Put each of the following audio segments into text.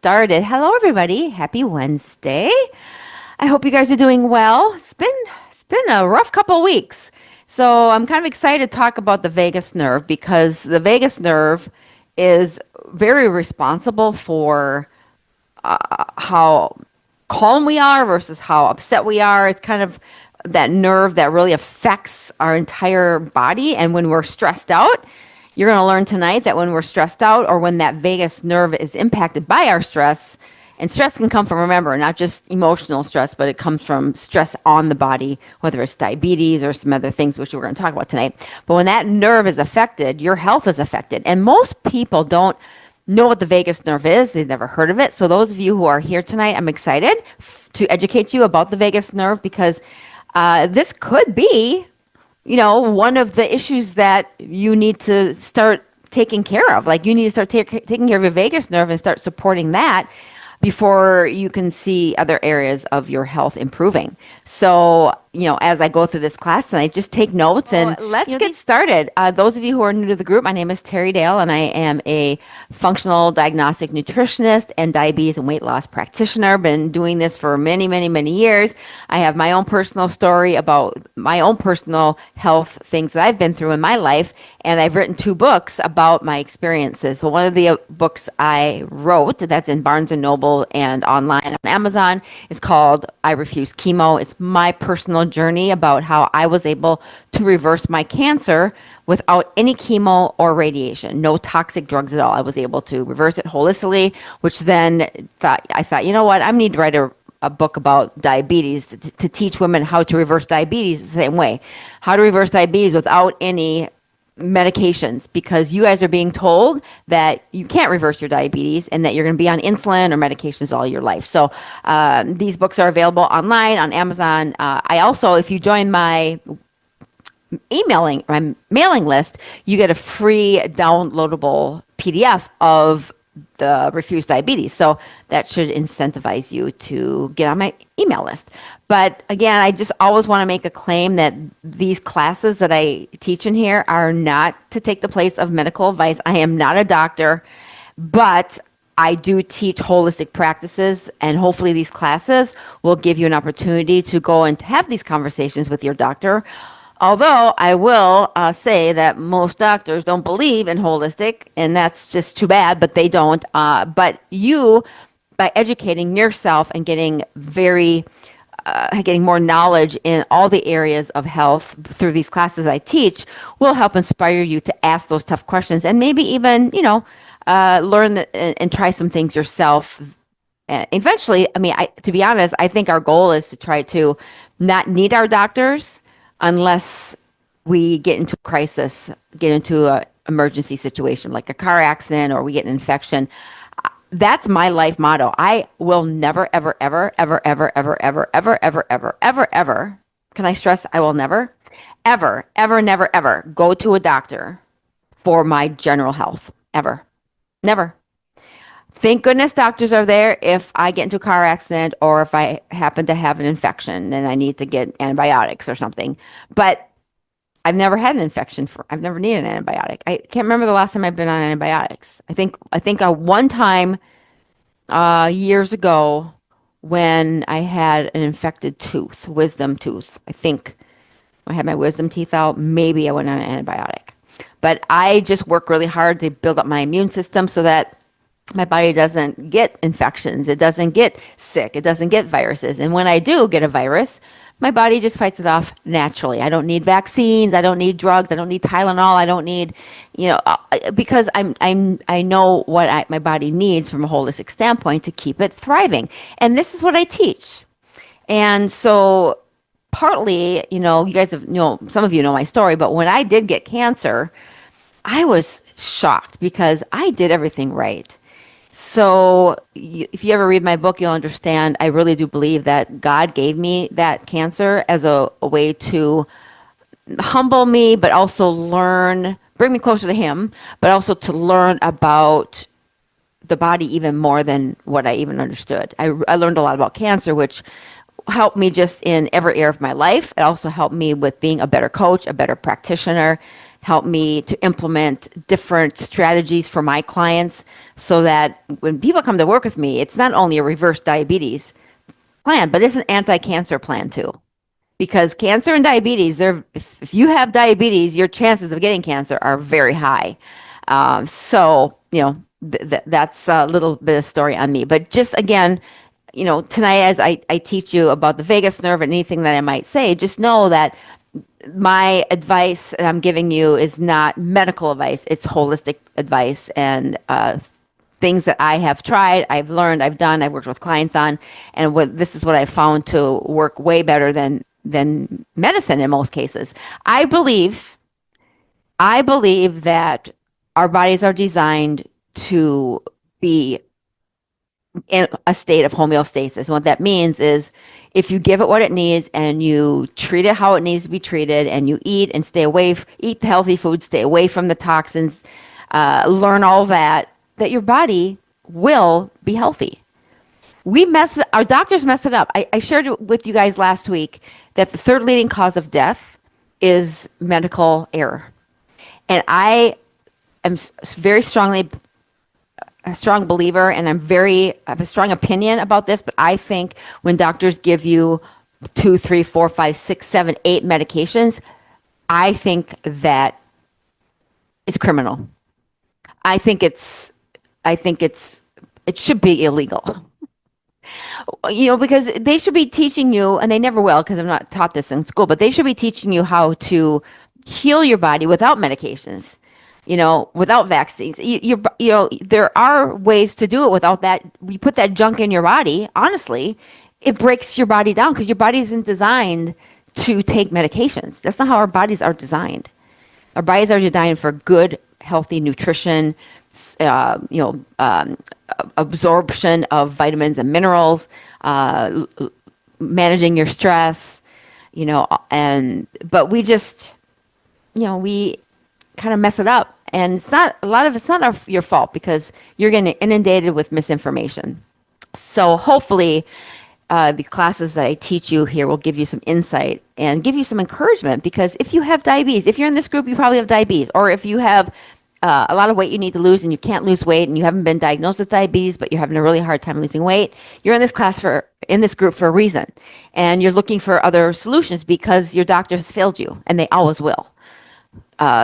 started. Hello, everybody. Happy Wednesday. I hope you guys are doing well. It's been a rough couple of weeks. So I'm kind of excited to talk about the vagus nerve because the vagus nerve is very responsible for how calm we are versus how upset we are. It's kind of that nerve that really affects our entire body. And when we're stressed out, you're going to learn tonight that when we're stressed out or when that vagus nerve is impacted by our stress, and stress can come from, remember, not just emotional stress, but it comes from stress on the body, whether it's diabetes or some other things, which we're going to talk about tonight. But when that nerve is affected, your health is affected. And most people don't know what the vagus nerve is. They've never heard of it. So those of you who are here tonight, I'm excited to educate you about the vagus nerve because this could be, one of the issues that you need to start taking care of. Like you need to start taking care of your vagus nerve and start supporting that before you can see other areas of your health improving. So, as I go through this class tonight, just take notes and let's get started. Those of you who are new to the group, my name is Terry Dale, and I am a functional diagnostic nutritionist and diabetes and weight loss practitioner. Been doing this for many, many, many years. I have my own personal story about my own personal health things that I've been through in my life, and I've written 2 books about my experiences. So one of the books I wrote that's in Barnes and Noble and online on Amazon is called I Refuse Chemo. It's my personal journey about how I was able to reverse my cancer without any chemo or radiation, no toxic drugs at all. I was able to reverse it holistically, which then I thought, you know what, I need to write a book about diabetes to teach women how to reverse diabetes the same way, how to reverse diabetes without any medications, because you guys are being told that you can't reverse your diabetes and that you're going to be on insulin or medications all your life. So these books are available online on Amazon. I also, if you join my mailing list, you get a free downloadable PDF of the refuse diabetes. So that should incentivize you to get on my email list. But again, I just always want to make a claim that these classes that I teach in here are not to take the place of medical advice. I am not a doctor, but I do teach holistic practices, and hopefully these classes will give you an opportunity to go and have these conversations with your doctor. Although I will say that most doctors don't believe in holistic, and that's just too bad, but they don't. But you, by educating yourself and getting more knowledge in all the areas of health through these classes I teach, will help inspire you to ask those tough questions and maybe even, learn and try some things yourself. Eventually, to be honest, I think our goal is to try to not need our doctors unless we get into a crisis, get into an emergency situation like a car accident or we get an infection. That's my life motto. I will never, ever, ever, ever, ever, ever, ever, ever, ever, ever, ever, ever. Can I stress? I will never, ever, ever, never, ever go to a doctor for my general health. Ever. Never. Thank goodness doctors are there if I get into a car accident or if I happen to have an infection and I need to get antibiotics or something. But I've never had an infection I've never needed an antibiotic. I can't remember the last time I've been on antibiotics. I think one time years ago when I had an infected tooth, wisdom tooth. I think when I had my wisdom teeth out, maybe I went on an antibiotic. But I just work really hard to build up my immune system so that my body doesn't get infections. It doesn't get sick. It doesn't get viruses. And when I do get a virus, my body just fights it off naturally. I don't need vaccines. I don't need drugs. I don't need Tylenol. I don't need, because I know what my body needs from a holistic standpoint to keep it thriving. And this is what I teach. And so partly, you guys some of you know my story, but when I did get cancer, I was shocked because I did everything right. So if you ever read my book, you'll understand I really do believe that God gave me that cancer as a way to humble me, but also bring me closer to Him, but also to learn about the body even more than what I even understood. I learned a lot about cancer, which helped me just in every area of my life. It also helped me with being a better coach, a better practitioner, help me to implement different strategies for my clients so that when people come to work with me, it's not only a reverse diabetes plan, but it's an anti-cancer plan too. Because cancer and diabetes, if you have diabetes, your chances of getting cancer are very high. So, that's a little bit of story on me. But just again, tonight as I teach you about the vagus nerve and anything that I might say, just know that my advice that I'm giving you is not medical advice. It's holistic advice and things that I have tried, I've learned, I've done, I've worked with clients on, and this is what I found to work way better than medicine in most cases. I believe I believe that our bodies are designed to be in a state of homeostasis. And what that means is if you give it what it needs and you treat it how it needs to be treated and you eat and eat the healthy food, stay away from the toxins, learn all that your body will be healthy. Our doctors mess it up. I shared with you guys last week that the third leading cause of death is medical error. And I am very strongly a strong believer, and I have a strong opinion about this, but I think when doctors give you 2, 3, 4, 5, 6, 7, 8 medications, I think that is criminal. I think it should be illegal. Because they should be teaching you, and they never will, because I'm not taught this in school, but they should be teaching you how to heal your body without medications, without vaccines. There are ways to do it without that. We put that junk in your body, honestly, it breaks your body down because your body isn't designed to take medications. That's not how our bodies are designed. Our bodies are designed for good, healthy nutrition, absorption of vitamins and minerals, managing your stress, but we just, we kind of mess it up. And it's not your fault because you're getting inundated with misinformation. So hopefully, the classes that I teach you here will give you some insight and give you some encouragement, because if you have diabetes, if you're in this group, you probably have diabetes, or if you have a lot of weight you need to lose and you can't lose weight and you haven't been diagnosed with diabetes, but you're having a really hard time losing weight, you're in this group for a reason. And you're looking for other solutions because your doctor has failed you, and they always will.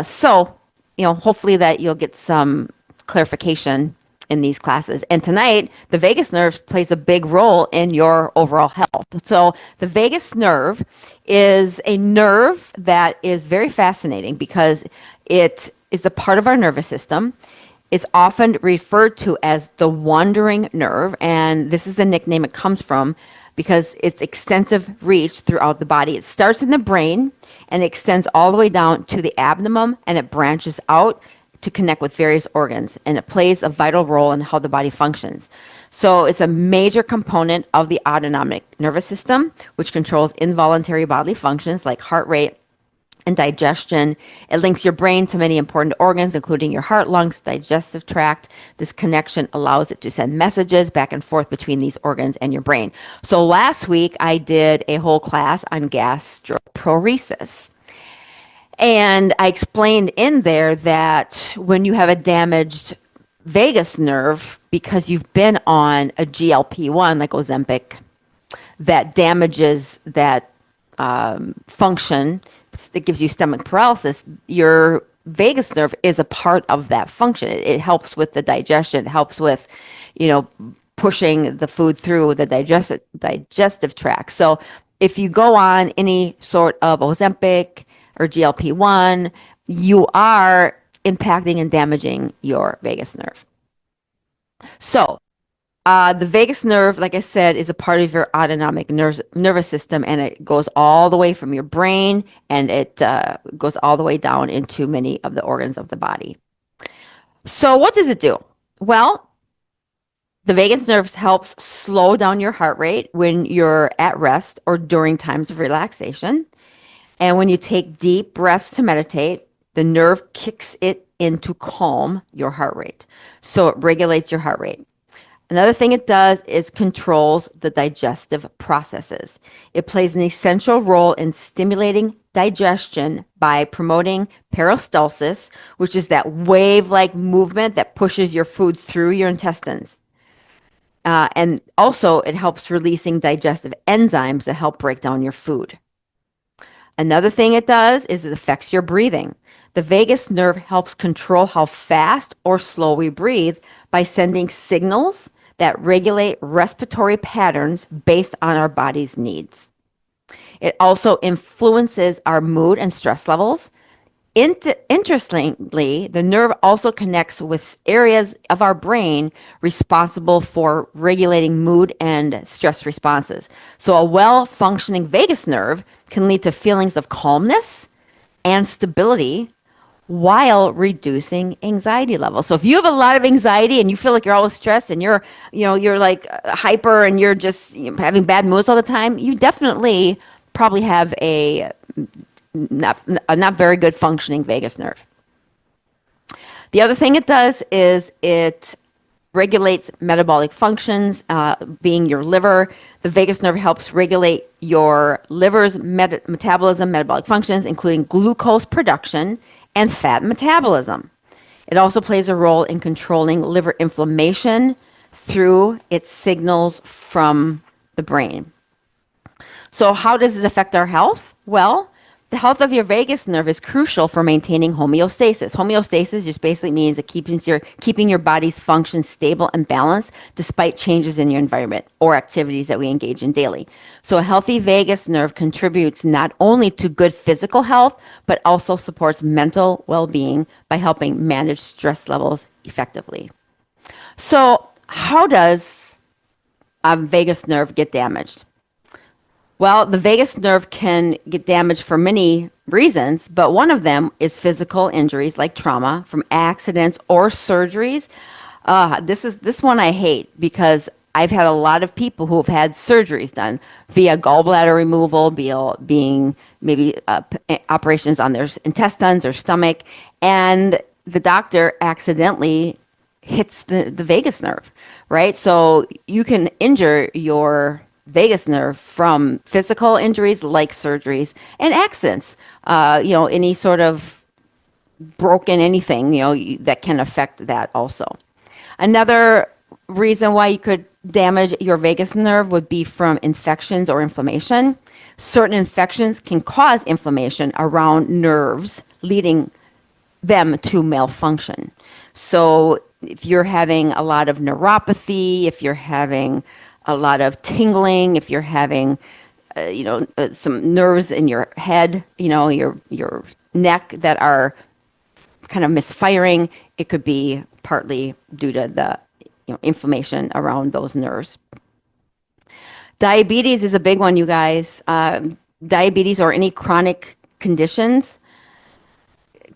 So, hopefully that you'll get some clarification in these classes. And tonight, the vagus nerve plays a big role in your overall health. So the vagus nerve is a nerve that is very fascinating because it is a part of our nervous system. It's often referred to as the wandering nerve, and this is the nickname it comes from because its extensive reach throughout the body. It starts in the brain and extends all the way down to the abdomen, and it branches out to connect with various organs, and it plays a vital role in how the body functions. So it's a major component of the autonomic nervous system, which controls involuntary bodily functions like heart rate and digestion. It links your brain to many important organs, including your heart, lungs, digestive tract. This connection allows it to send messages back and forth between these organs and your brain. So last week, I did a whole class on gastroparesis. And I explained in there that when you have a damaged vagus nerve, because you've been on a GLP-1 like Ozempic, that damages that function, that gives you stomach paralysis, your vagus nerve is a part of that function. It helps with the digestion. It helps with, pushing the food through the digestive tract. So if you go on any sort of Ozempic or GLP-1, you are impacting and damaging your vagus nerve. So the vagus nerve, like I said, is a part of your autonomic nervous system, and it goes all the way from your brain, and it goes all the way down into many of the organs of the body. So what does it do? Well, the vagus nerve helps slow down your heart rate when you're at rest or during times of relaxation. And when you take deep breaths to meditate, the nerve kicks it in to calm your heart rate. So it regulates your heart rate. Another thing it does is controls the digestive processes. It plays an essential role in stimulating digestion by promoting peristalsis, which is that wave-like movement that pushes your food through your intestines. And also, it helps releasing digestive enzymes that help break down your food. Another thing it does is it affects your breathing. The vagus nerve helps control how fast or slow we breathe by sending signals that regulate respiratory patterns based on our body's needs. It also influences our mood and stress levels. Interestingly, the nerve also connects with areas of our brain responsible for regulating mood and stress responses. So, a well functioning vagus nerve can lead to feelings of calmness and stability while reducing anxiety levels. So if you have a lot of anxiety and you feel like you're always stressed and you're like hyper and you're just having bad moods all the time, you definitely probably have a not very good functioning vagus nerve. The other thing it does is it regulates metabolic functions, being your liver. The vagus nerve helps regulate your liver's metabolism, metabolic functions, including glucose production and fat metabolism. It also plays a role in controlling liver inflammation through its signals from the brain. So, how does it affect our health? Well, the health of your vagus nerve is crucial for maintaining homeostasis. Homeostasis just basically means it keeping your body's function stable and balanced despite changes in your environment or activities that we engage in daily. So a healthy vagus nerve contributes not only to good physical health, but also supports mental well-being by helping manage stress levels effectively. So how does a vagus nerve get damaged? Well, the vagus nerve can get damaged for many reasons, but one of them is physical injuries like trauma from accidents or surgeries. This one I hate because I've had a lot of people who have had surgeries done via gallbladder removal, being maybe operations on their intestines or stomach, and the doctor accidentally hits the vagus nerve, right? So you can injure your vagus nerve from physical injuries like surgeries and accidents, any sort of broken anything, that can affect that also. Another reason why you could damage your vagus nerve would be from infections or inflammation. Certain infections can cause inflammation around nerves, leading them to malfunction. So if you're having a lot of neuropathy, if you're having a lot of tingling, if you're having, some nerves in your head, your neck that are kind of misfiring, it could be partly due to the inflammation around those nerves. Diabetes is a big one, you guys. Diabetes or any chronic conditions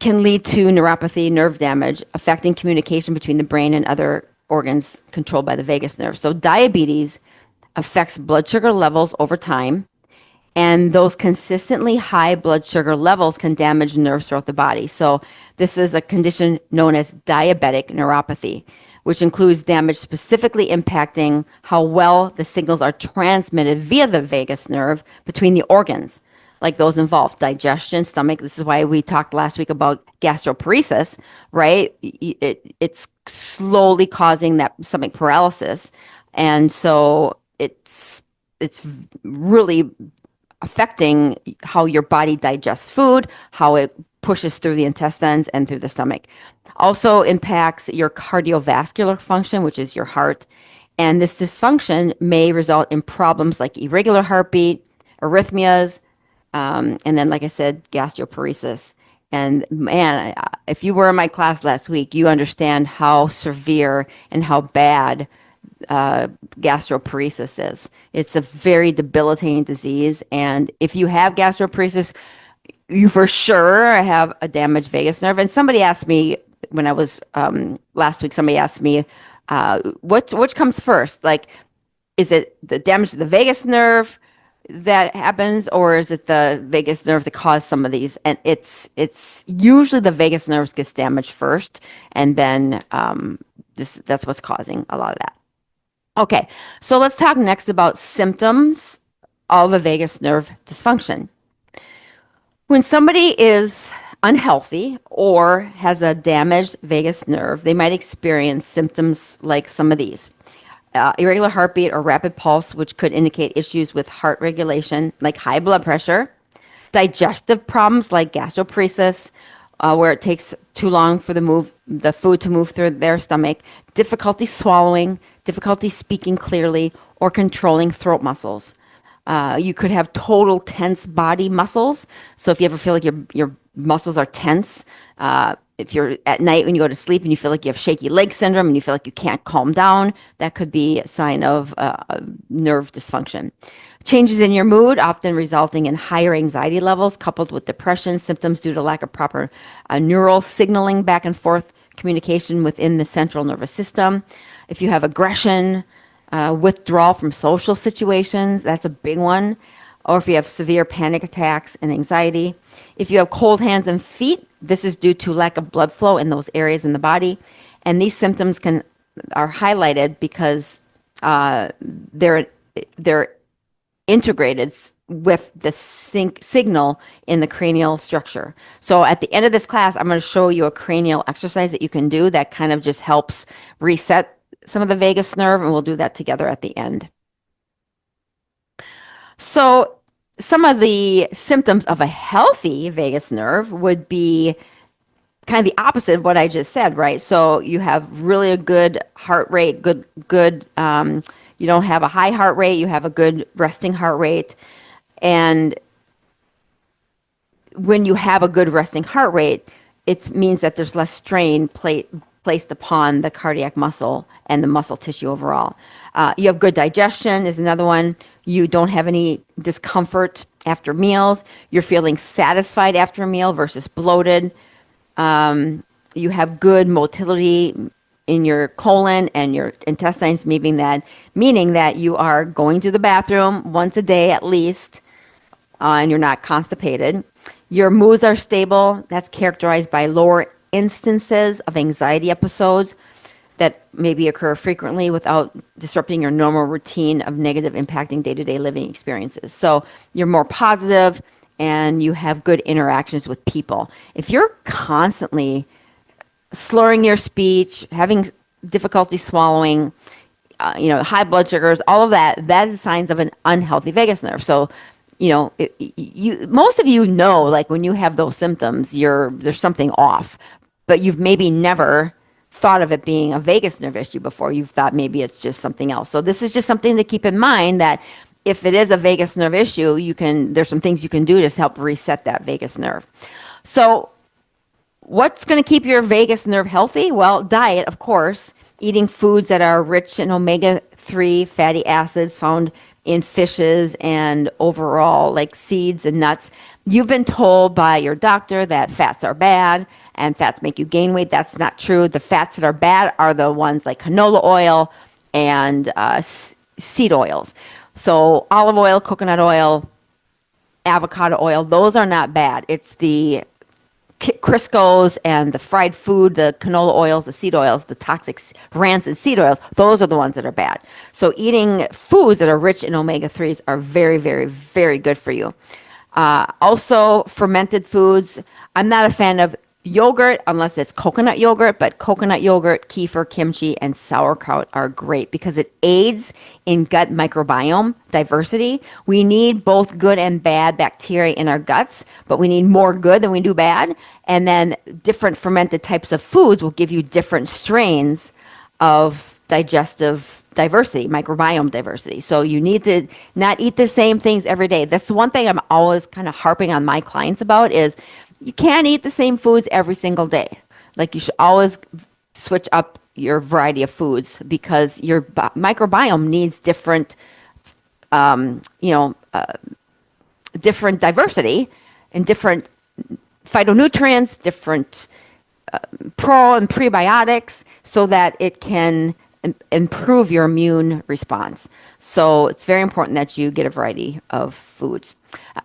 can lead to neuropathy, nerve damage, affecting communication between the brain and other organs controlled by the vagus nerve. So diabetes affects blood sugar levels over time, and those consistently high blood sugar levels can damage nerves throughout the body. So this is a condition known as diabetic neuropathy, which includes damage specifically impacting how well the signals are transmitted via the vagus nerve between the organs, like those involved digestion, stomach. This is why we talked last week about gastroparesis, right? It's slowly causing that stomach paralysis. And so it's really affecting how your body digests food, how it pushes through the intestines and through the stomach. Also impacts your cardiovascular function, which is your heart. And this dysfunction may result in problems like irregular heartbeat, arrhythmias, and then, like I said, gastroparesis. And man, if you were in my class last week, you understand how severe and how bad gastroparesis is. It's a very debilitating disease. And if you have gastroparesis, you for sure have a damaged vagus nerve. And somebody asked me when I was last week, somebody asked me, which comes first? Like, is it the damage to the vagus nerve that happens, or is it the vagus nerve that caused some of these? And it's usually the vagus nerves gets damaged first, and then that's what's causing a lot of that. Okay, so let's talk next about symptoms of a vagus nerve dysfunction. When somebody is unhealthy or has a damaged vagus nerve, they might experience symptoms like some of these. Irregular heartbeat or rapid pulse, which could indicate issues with heart regulation, like high blood pressure, digestive problems like gastroparesis, where it takes too long for the food to move through their stomach, difficulty swallowing, difficulty speaking clearly, or controlling throat muscles. You could have total tense body muscles. So if you ever feel like your muscles are tense, if you're at night when you go to sleep and you feel like you have shaky leg syndrome and you feel like you can't calm down, that could be a sign of nerve dysfunction. Changes in your mood, often resulting in higher anxiety levels, coupled with depression, symptoms due to lack of proper neural signaling back and forth communication within the central nervous system. If you have aggression, withdrawal from social situations, that's a big one. Or if you have severe panic attacks and anxiety. If you have cold hands and feet, this is due to lack of blood flow in those areas in the body. And these symptoms are highlighted because they're integrated with the signal in the cranial structure. So at the end of this class, I'm going to show you a cranial exercise that you can do that kind of just helps reset some of the vagus nerve, and we'll do that together at the end. So some of the symptoms of a healthy vagus nerve would be kind of the opposite of what I just said, right? So you have really a good heart rate, you don't have a high heart rate, you have a good resting heart rate. And when you have a good resting heart rate, it means that there's less strain placed upon the cardiac muscle and the muscle tissue overall. You have good digestion is another one. You don't have any discomfort after meals. You're feeling satisfied after a meal versus bloated. You have good motility in your colon and your intestines, meaning that you are going to the bathroom once a day at least, and you're not constipated. Your moods are stable. That's characterized by lower instances of anxiety episodes that maybe occur frequently without disrupting your normal routine of negative impacting day-to-day living experiences. So you're more positive and you have good interactions with people. If you're constantly slurring your speech, having difficulty swallowing, high blood sugars, all of that is signs of an unhealthy vagus nerve. So, most of you know, like when you have those symptoms, there's something off, but you've maybe never thought of it being a vagus nerve issue before. You've thought maybe it's just something else. So this is just something to keep in mind, that if it is a vagus nerve issue, there's some things you can do to help reset that vagus nerve. So what's going to keep your vagus nerve healthy? Well, diet, of course, eating foods that are rich in omega-3 fatty acids found in fishes and overall like seeds and nuts. You've been told by your doctor that fats are bad and fats make you gain weight. That's not true. The fats that are bad are the ones like canola oil and seed oils. So olive oil, coconut oil, avocado oil, those are not bad. It's the Crisco's and the fried food, the canola oils, the seed oils, the toxic rancid seed oils, those are the ones that are bad. So eating foods that are rich in omega-3s are very, very, very good for you. Also, fermented foods. I'm not a fan of yogurt unless it's coconut yogurt, but coconut yogurt, kefir, kimchi, and sauerkraut are great because it aids in gut microbiome diversity. We need both good and bad bacteria in our guts, but we need more good than we do bad. And then different fermented types of foods will give you different strains of digestive diversity, microbiome diversity. So you need to not eat the same things every day. That's one thing I'm always kind of harping on my clients about is you can't eat the same foods every single day. Like you should always switch up your variety of foods because your microbiome needs different, different diversity and different phytonutrients, different pro and prebiotics so that it can improve your immune response. So it's very important that you get a variety of foods.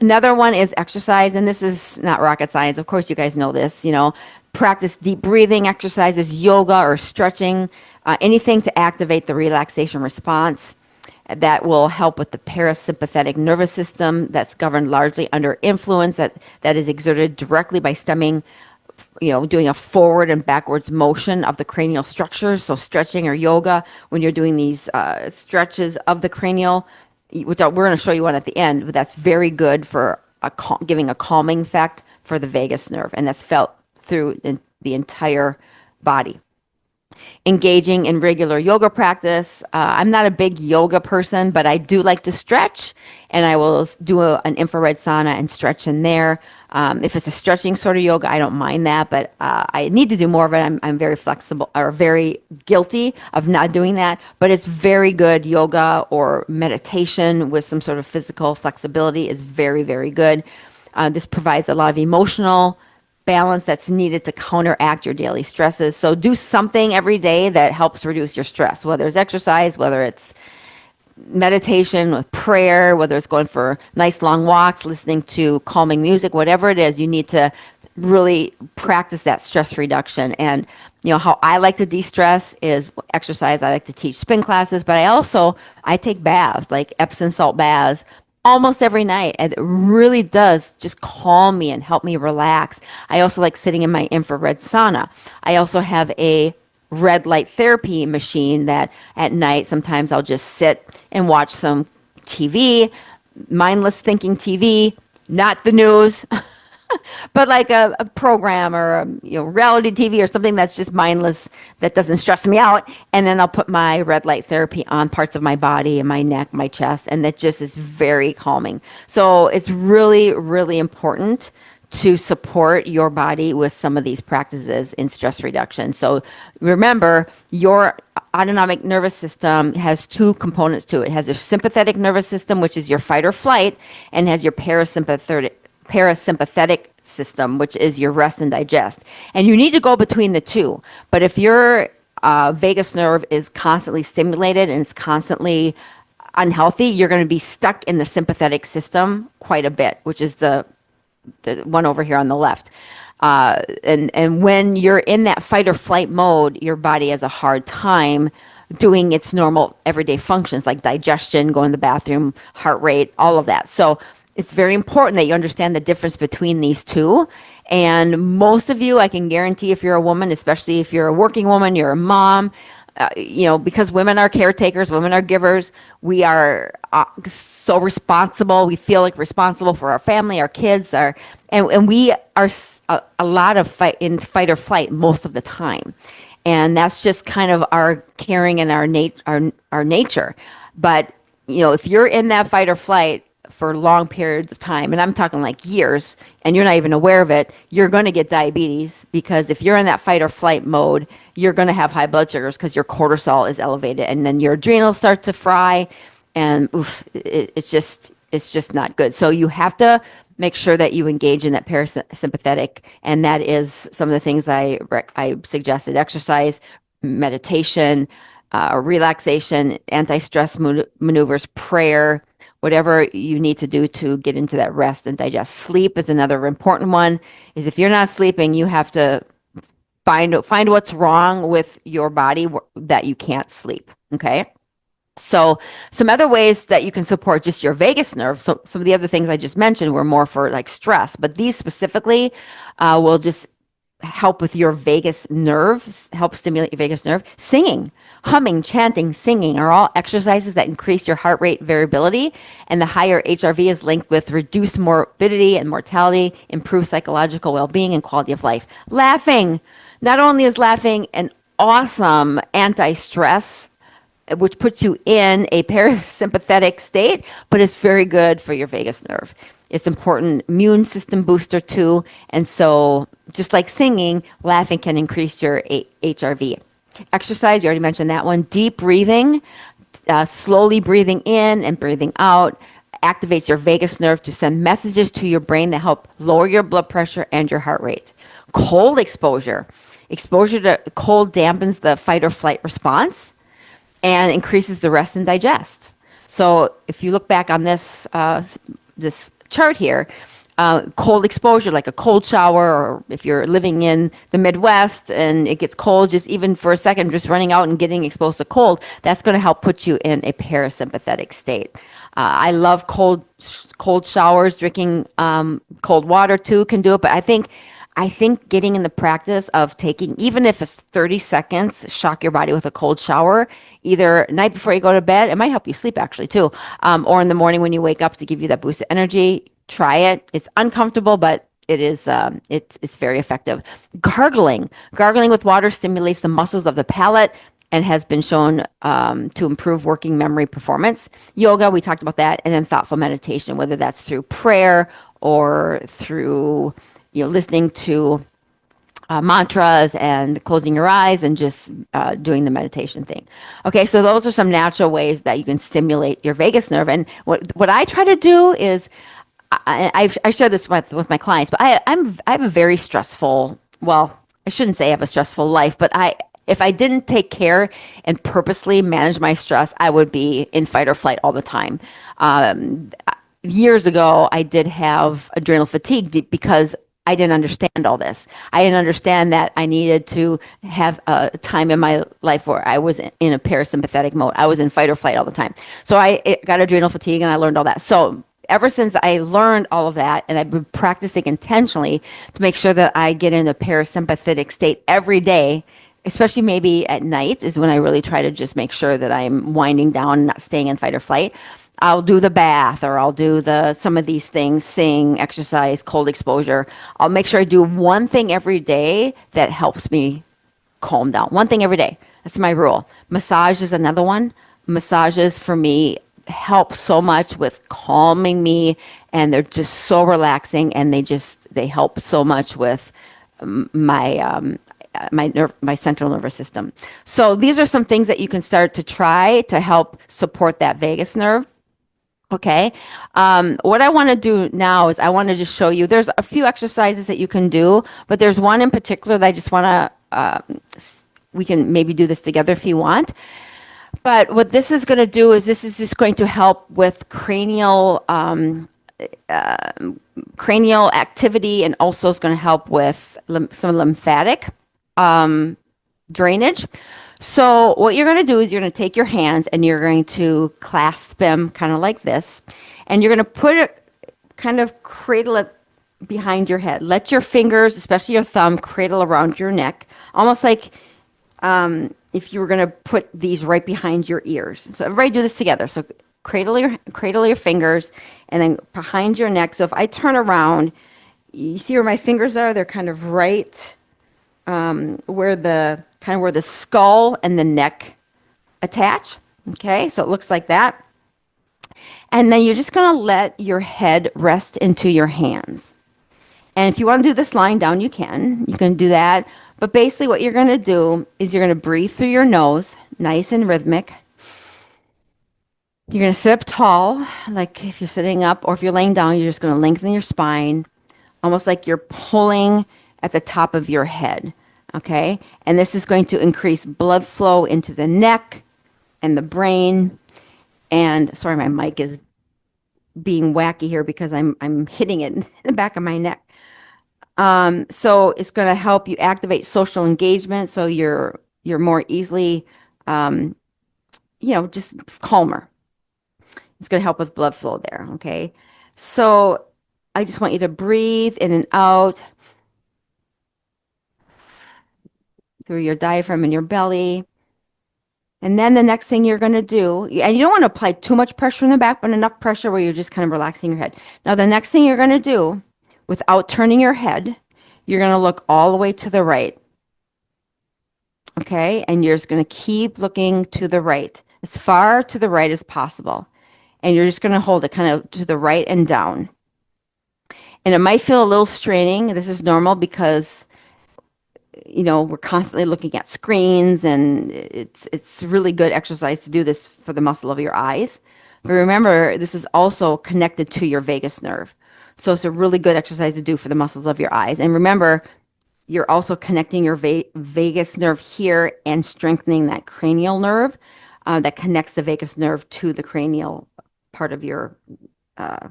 Another one is exercise, and this is not rocket science. Of course, you guys know this. Practice deep breathing exercises, yoga or stretching, anything to activate the relaxation response. that will help with the parasympathetic nervous system that's governed largely under influence that is exerted directly by stemming, doing a forward and backwards motion of the cranial structures. So stretching or yoga, when you're doing these stretches of the cranial, which we're going to show you one at the end, but that's very good for giving a calming effect for the vagus nerve, and that's felt through the entire body. Engaging in regular yoga practice. I'm not a big yoga person, but I do like to stretch, and I will do an infrared sauna and stretch in there. If it's a stretching sort of yoga, I don't mind that, but I need to do more of it. I'm very flexible, or very guilty of not doing that, but it's very good. Yoga or meditation with some sort of physical flexibility is very, very good. This provides a lot of emotional balance that's needed to counteract your daily stresses. So do something every day that helps reduce your stress, whether it's exercise, whether it's meditation, with prayer, whether it's going for nice long walks, listening to calming music, whatever it is, you need to really practice that stress reduction. And how I like to de-stress is exercise. I like to teach spin classes, but I take baths, like Epsom salt baths, almost every night, and it really does just calm me and help me relax. I also like sitting in my infrared sauna. I also have a red light therapy machine that at night sometimes I'll just sit and watch some TV, mindless thinking TV, not the news, but like a program or reality TV or something that's just mindless, that doesn't stress me out. And then I'll put my red light therapy on parts of my body and my neck, my chest, and that just is very calming. So it's really, really important to support your body with some of these practices in stress reduction. So remember, your autonomic nervous system has two components to it. It has your sympathetic nervous system, which is your fight or flight, and has your parasympathetic system, which is your rest and digest. And you need to go between the two. But if your vagus nerve is constantly stimulated and it's constantly unhealthy, you're going to be stuck in the sympathetic system quite a bit, which is the one over here on the left. And when you're in that fight or flight mode, your body has a hard time doing its normal everyday functions like digestion, going to the bathroom, heart rate, all of that. So it's very important that you understand the difference between these two. And most of you, I can guarantee, if you're a woman, especially if you're a working woman, you're a mom, because women are caretakers, women are givers, we are so responsible. We feel like responsible for our family, our kids, and we are a lot of fight or flight most of the time. And that's just kind of our caring and our nature. But, if you're in that fight or flight for long periods of time, and I'm talking like years, and you're not even aware of it, you're going to get diabetes, because if you're in that fight or flight mode, you're going to have high blood sugars because your cortisol is elevated, and then your adrenals start to fry, and it's just not good. So you have to make sure that you engage in that parasympathetic, and that is some of the things I suggested: exercise, meditation, relaxation, anti-stress maneuvers, prayer, whatever you need to do to get into that rest and digest. Sleep is another important one. Is if you're not sleeping, you have to find what's wrong with your body that you can't sleep. Okay. So some other ways that you can support just your vagus nerve. So some of the other things I just mentioned were more for like stress, but these specifically will just help with your vagus nerve, help stimulate your vagus nerve. Singing, humming, chanting, singing are all exercises that increase your heart rate variability, and the higher HRV is linked with reduced morbidity and mortality, improved psychological well-being and quality of life. Laughing, not only is laughing an awesome anti-stress, which puts you in a parasympathetic state, but it's very good for your vagus nerve. It's important immune system booster too. And so just like singing, laughing can increase your HRV. Exercise, you already mentioned that one. Deep breathing, slowly breathing in and breathing out activates your vagus nerve to send messages to your brain that help lower your blood pressure and your heart rate. Cold exposure. Exposure to cold dampens the fight or flight response and increases the rest and digest. So if you look back on this chart here, cold exposure, like a cold shower, or if you're living in the Midwest and it gets cold, just even for a second, just running out and getting exposed to cold, that's going to help put you in a parasympathetic state. I love cold showers. Drinking cold water too can do it, but I think getting in the practice of taking, even if it's 30 seconds, shock your body with a cold shower, either night before you go to bed. It might help you sleep actually too, or in the morning when you wake up to give you that boost of energy. Try it. It's uncomfortable, but it's very effective. Gargling with water stimulates the muscles of the palate and has been shown to improve working memory performance. Yoga, we talked about that, and then thoughtful meditation, whether that's through prayer or through listening to mantras and closing your eyes and just doing the meditation thing. Okay, so those are some natural ways that you can stimulate your vagus nerve. And what I try to do is I share this with my clients, but I have a very stressful. Well, I shouldn't say I have a stressful life, but if I didn't take care and purposely manage my stress, I would be in fight or flight all the time. Years ago, I did have adrenal fatigue because I didn't understand all this. I didn't understand that I needed to have a time in my life where I was in a parasympathetic mode. I was in fight or flight all the time. So I got adrenal fatigue and I learned all that. So ever since I learned all of that, and I've been practicing intentionally to make sure that I get in a parasympathetic state every day, especially maybe at night is when I really try to just make sure that I'm winding down and not staying in fight or flight. I'll do the bath, or I'll do some of these things, sing, exercise, cold exposure. I'll make sure I do one thing every day that helps me calm down. One thing every day. That's my rule. Massage is another one. Massages for me help so much with calming me, and they're just so relaxing, and they help so much with my central nervous system. So these are some things that you can start to try to help support that vagus nerve. Okay. What I want to do now is I want to just show you, there's a few exercises that you can do, but there's one in particular that I just want to, we can maybe do this together if you want. But what this is going to do is this is just going to help with cranial activity, and also it's going to help with some lymphatic drainage. So what you're going to do is you're going to take your hands and you're going to clasp them kind of like this, and you're going to put it, kind of cradle it behind your head. Let your fingers, especially your thumb, cradle around your neck, almost like if you were going to put these right behind your ears. So everybody do this together. So cradle your fingers and then behind your neck. So if I turn around, you see where my fingers are? They're kind of right where the skull and the neck attach. Okay, so it looks like that. And then you're just going to let your head rest into your hands. And if you want to do this lying down, you can. You can do that. But basically what you're going to do is you're going to breathe through your nose, nice and rhythmic. You're going to sit up tall, like if you're sitting up, or if you're laying down, you're just going to lengthen your spine, almost like you're pulling at the top of your head. Okay? And this is going to increase blood flow into the neck and the brain. And sorry, my mic is being wacky here because I'm hitting it in the back of my neck. So it's going to help you activate social engagement, so you're more easily, just calmer. It's going to help with blood flow there. Okay, so I just want you to breathe in and out through your diaphragm and your belly. And then the next thing you're going to do, and you don't want to apply too much pressure in the back, but enough pressure where you're just kind of relaxing your head. Now, the next thing you're going to do, without turning your head, you're going to look all the way to the right. Okay? And you're just going to keep looking to the right, as far to the right as possible. And you're just going to hold it kind of to the right and down. And it might feel a little straining. This is normal because we're constantly looking at screens, and it's really good exercise to do this for the muscle of your eyes. But remember, this is also connected to your vagus nerve. So it's a really good exercise to do for the muscles of your eyes. And remember, you're also connecting your vagus nerve here and strengthening that cranial nerve that connects the vagus nerve to the cranial part of your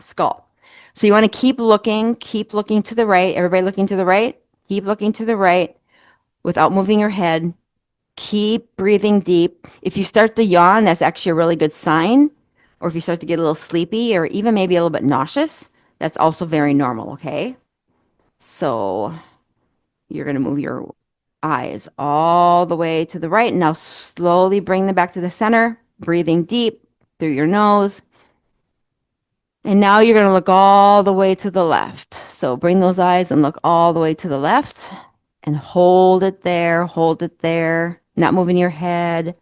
skull. So you want to keep looking to the right. Everybody looking to the right. Keep looking to the right without moving your head. Keep breathing deep. If you start to yawn, that's actually a really good sign. Or if you start to get a little sleepy or even maybe a little bit nauseous, that's also very normal, okay? So you're going to move your eyes all the way to the right. Now slowly bring them back to the center, breathing deep through your nose. And now you're going to look all the way to the left. So bring those eyes and look all the way to the left and hold it there, not moving your head,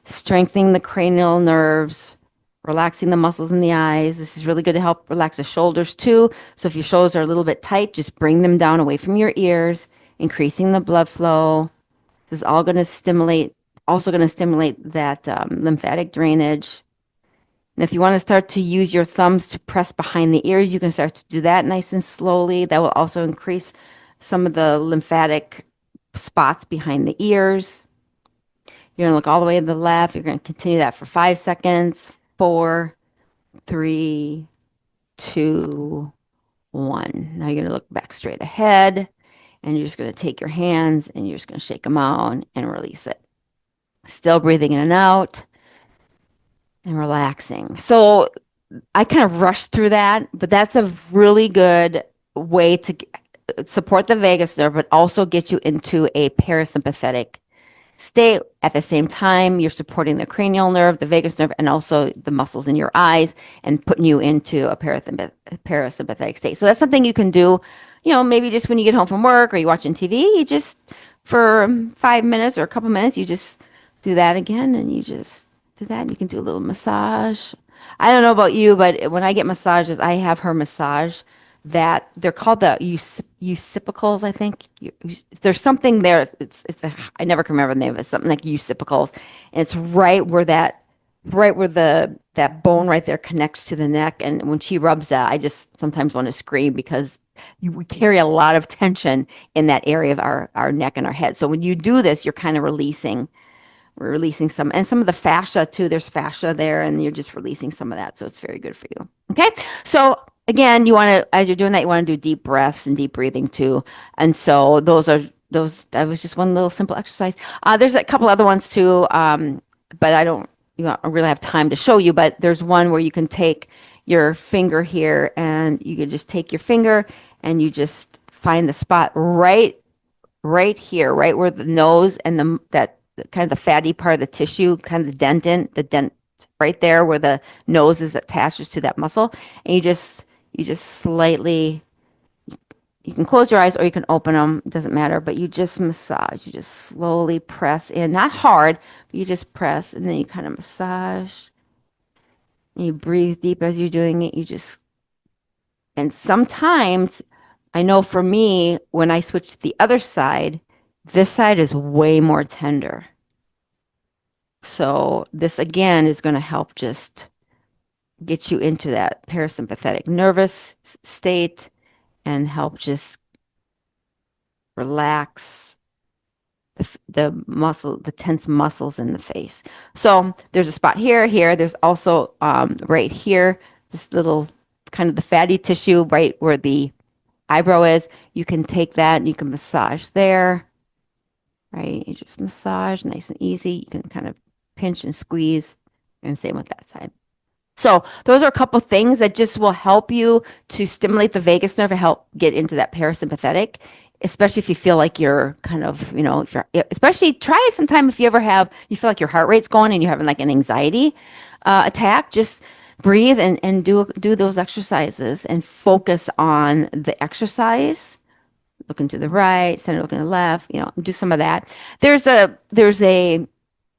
strengthening the cranial nerves, relaxing the muscles in the eyes. This is really good to help relax the shoulders too. So if your shoulders are a little bit tight, just bring them down away from your ears, increasing the blood flow. This is all going to stimulate, also going to stimulate that lymphatic drainage. And if you want to start to use your thumbs to press behind the ears, you can start to do that nice and slowly. That will also increase some of the lymphatic spots behind the ears. You're going to look all the way to the left. You're going to continue that for 5 seconds. 4, 3, 2, 1. Now you're going to look back straight ahead and you're just going to take your hands and you're just going to shake them out and release it. Still breathing in and out and relaxing. So I kind of rushed through that, but that's a really good way to support the vagus nerve, but also get you into a parasympathetic state. At the same time, you're supporting the cranial nerve, the vagus nerve, and also the muscles in your eyes and putting you into a parasympathetic state. So that's something you can do, maybe just when you get home from work or you're watching TV, you just, for 5 minutes or a couple minutes, you just do that again and you just do that. And you can do a little massage. I don't know about you, but when I get massages, I have her massage that they're called the ucipicals, I think. There's something there. I never can remember the name of it. Something like ucipicals, and it's right where that bone right there connects to the neck. And when she rubs that, I just sometimes want to scream because we carry a lot of tension in that area of our neck and our head. So when you do this, you're kind of releasing some, and some of the fascia too. There's fascia there, and you're just releasing some of that. So it's very good for you. Okay. So again, you want to, as you're doing that, you want to do deep breaths and deep breathing too. And so that was just one little simple exercise. There's a couple other ones too. But I don't, really have time to show you, but there's one where you can take your finger here and you can just take your finger and you just find the spot right here, right where the nose and that kind of the fatty part of the tissue, kind of the dent right there where the nose is attaches to that muscle. And you just slightly, you can close your eyes or you can open them. It doesn't matter, but you just massage. You just slowly press in, not hard, but you just press and then you kind of massage. And you breathe deep as you're doing it. And sometimes I know for me, when I switch to the other side, this side is way more tender. So this again is going to help just get you into that parasympathetic nervous state and help just relax the tense muscles in the face. So there's a spot here. There's also right here, this little kind of the fatty tissue right where the eyebrow is. You can take that and you can massage there. Right? You just massage nice and easy. You can kind of pinch and squeeze, and same with that side. So those are a couple things that just will help you to stimulate the vagus nerve and help get into that parasympathetic, especially if you feel like you're kind of, especially try it sometime if you feel like your heart rate's going and you're having like an anxiety attack. Just breathe and do those exercises and focus on the exercise. Looking to the right, center looking to the left, do some of that. There's a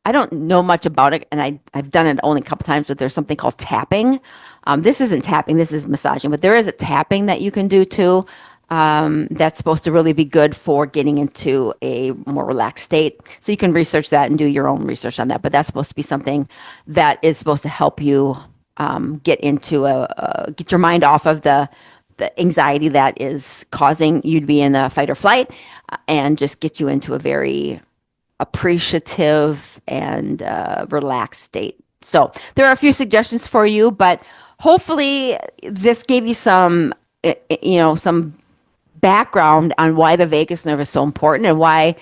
I don't know much about it, and I've done it only a couple times, but there's something called tapping. This isn't tapping, this is massaging, but there is a tapping that you can do too. That's supposed to really be good for getting into a more relaxed state. So you can research that and do your own research on that, but that's supposed to be something that is supposed to help you get your mind off of the anxiety that is causing you to be in the fight or flight and just get you into a very appreciative and relaxed state. So there are a few suggestions for you, but hopefully this gave you some background on why the vagus nerve is so important and why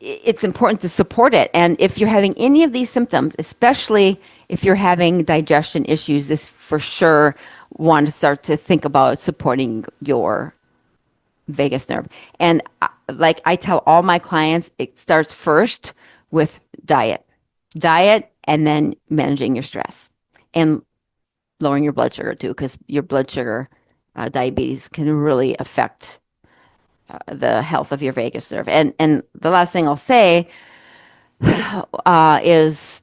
it's important to support it. And if you're having any of these symptoms, especially if you're having digestion issues, this for sure want to start to think about supporting your vagus nerve. And like I tell all my clients, it starts first with diet, and then managing your stress and lowering your blood sugar too, because your blood sugar, diabetes can really affect the health of your vagus nerve. And the last thing I'll say is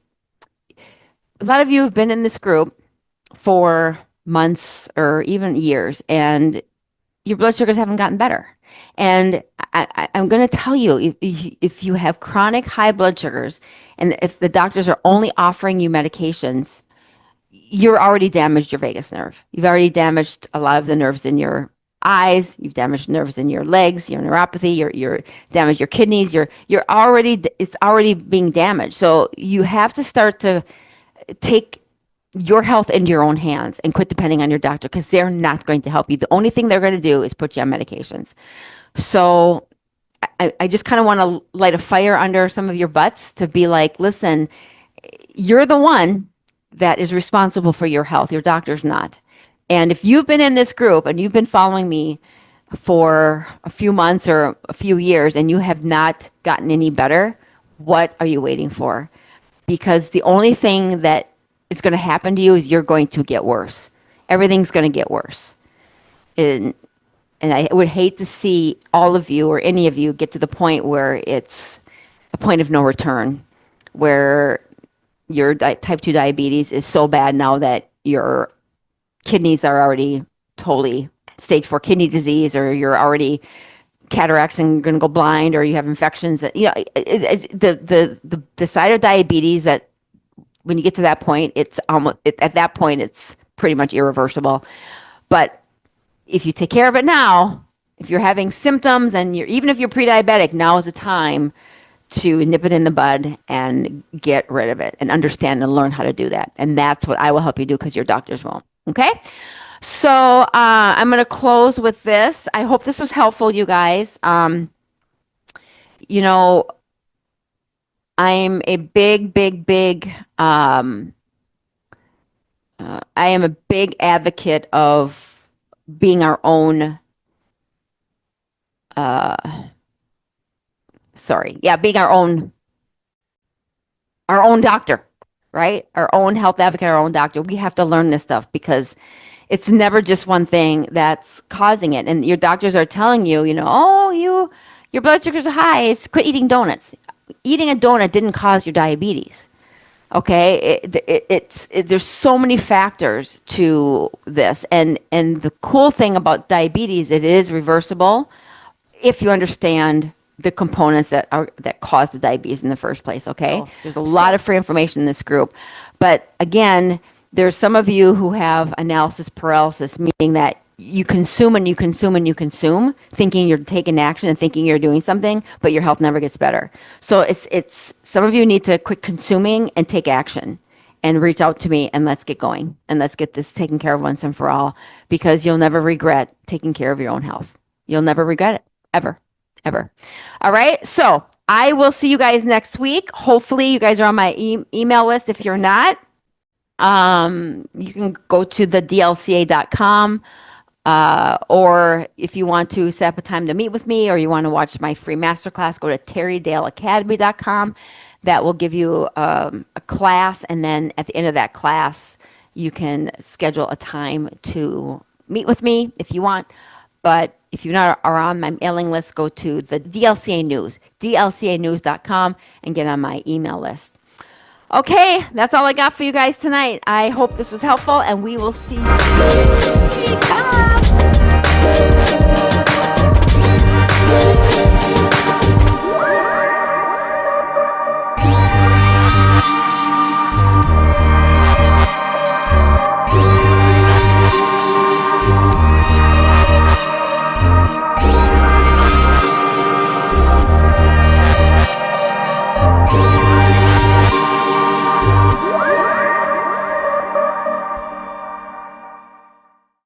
a lot of you have been in this group for months or even years, and your blood sugars haven't gotten better. And I'm going to tell you, if you have chronic high blood sugars, and if the doctors are only offering you medications, you're already damaged your vagus nerve. You've already damaged a lot of the nerves in your eyes. You've damaged nerves in your legs, your neuropathy. You're damaged your kidneys. It's already being damaged. So you have to start to take your health into your own hands and quit depending on your doctor, because they're not going to help you. The only thing they're going to do is put you on medications. So I just kind of want to light a fire under some of your butts to be like, listen, you're the one that is responsible for your health. Your doctor's not. And if you've been in this group and you've been following me for a few months or a few years and you have not gotten any better, what are you waiting for? Because the only thing that is going to happen to you is you're going to get worse. Everything's going to get worse. And I would hate to see all of you or any of you get to the point where it's a point of no return, where your type 2 diabetes is so bad now that your kidneys are already totally stage 4 kidney disease, or you're already cataracts and going to go blind, or you have infections. That, the side of diabetes that when you get to that point, at that point, it's pretty much irreversible. But if you take care of it now, if you're having symptoms and even if you're pre-diabetic, now is the time to nip it in the bud and get rid of it and understand and learn how to do that. And that's what I will help you do, because your doctors won't. Okay? So I'm going to close with this. I hope this was helpful, you guys. I'm a big, I am a big advocate of being our own, being our own doctor, right? Our own health advocate, our own doctor. We have to learn this stuff, because it's never just one thing that's causing it. And your doctors are telling you, your blood sugars are high. It's quit eating donuts. Eating a donut didn't cause your diabetes. Okay, there's so many factors to this, and the cool thing about diabetes, it is reversible if you understand the components that cause the diabetes in the first place. Okay, there's a lot of free information in this group, but again, there's some of you who have analysis paralysis, meaning that you consume and you consume and you consume, thinking you're taking action and thinking you're doing something, but your health never gets better. So it's some of you need to quit consuming and take action and reach out to me, and let's get going and let's get this taken care of once and for all, because you'll never regret taking care of your own health. You'll never regret it, ever. All right. So I will see you guys next week. Hopefully you guys are on my email list. If you're not, you can go to the dlca.com. Or if you want to set up a time to meet with me, or you want to watch my free masterclass, go to terrydaleacademy.com. That will give you a class, and then at the end of that class, you can schedule a time to meet with me if you want. But if you are on my mailing list, go to the DLCA News, dlcanews.com, and get on my email list. Okay, that's all I got for you guys tonight. I hope this was helpful, and we will see you next week. Bye.